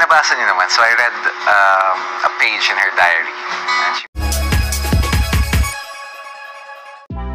binabasa niyo naman. So I read a page in her diary. And she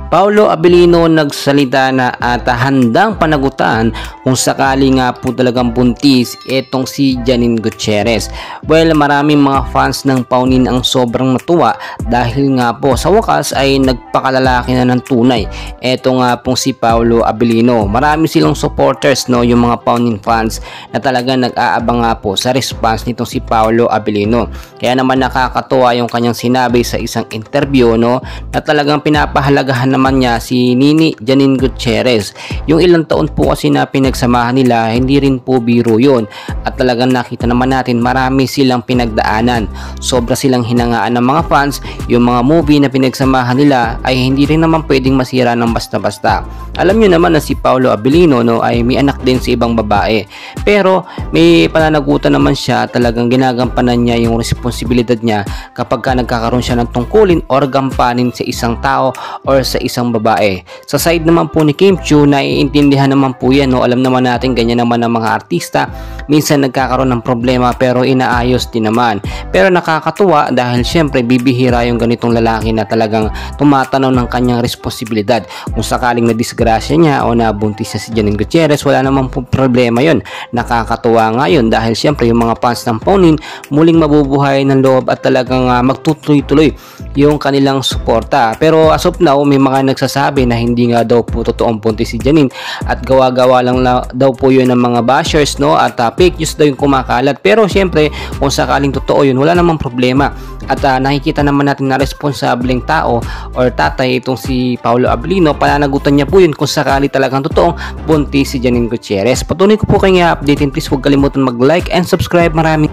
Paolo Abilino nagsalita na at handang panagutan kung sakali nga po talagang buntis etong si Janine Gutierrez. Well, maraming mga fans ng Paunin ang sobrang natuwa dahil nga po sa wakas ay nagpakalalaki na ng tunay. Eto nga pong si Paolo Abilino. Marami silang supporters, no, yung mga Paunin fans na talagang nag-aabang nga po sa response nitong si Paolo Abilino. Kaya naman nakakatuwa yung kanyang sinabi sa isang interview, no, na talagang pinapahalagahan naman niya si Nini Janine Gutierrez. Yung ilang taon po kasi na pinagsamahan nila, hindi rin po biro yun. At talagang nakita naman natin marami silang pinagdaanan. Sobra silang hinangaan ng mga fans. Yung mga movie na pinagsamahan nila ay hindi rin naman pwedeng masira ng basta-basta. Alam nyo naman na si Paolo Abilino, no, ay may anak din sa ibang babae. Pero may pananagutan naman siya, talagang ginagampanan niya yung responsibilidad niya kapag ka nagkakaroon siya ng tungkulin or gampanin sa isang tao or sa isang babae. Sa side naman po ni Kim Chiu, naiintindihan naman po yan, no? Alam naman natin ganyan naman ang mga artista, minsan nagkakaroon ng problema pero inaayos din naman. Pero nakakatuwa dahil syempre bibihira yung ganitong lalaki na talagang tumatanaw ng kanyang responsibilidad. Kung sakaling na-disgrasya niya o nabuntis na si Janine Gutierrez, wala naman po problema yun. Nakakatuwa nga yun dahil syempre yung mga fans ng Paunin muling mabubuhay ng loob at talagang magtutuloy-tuloy yung kanilang suporta. Pero as of now, may mga nagsasabi na hindi nga daw po totoong buntis si Janine at gawa-gawa lang daw po yun ng mga bashers, no, at fake news daw yung kumakalat. Pero syempre kung sakaling totoo yun, wala namang problema. At nakikita naman natin na responsableng tao or tatay itong si Paolo Abilino. Pananagutan niya po yun kung sakali talagang totoong buntis si Janine Gutierrez. Patuloy ko po kayo i-update. Please huwag kalimutan mag-like and subscribe. Maraming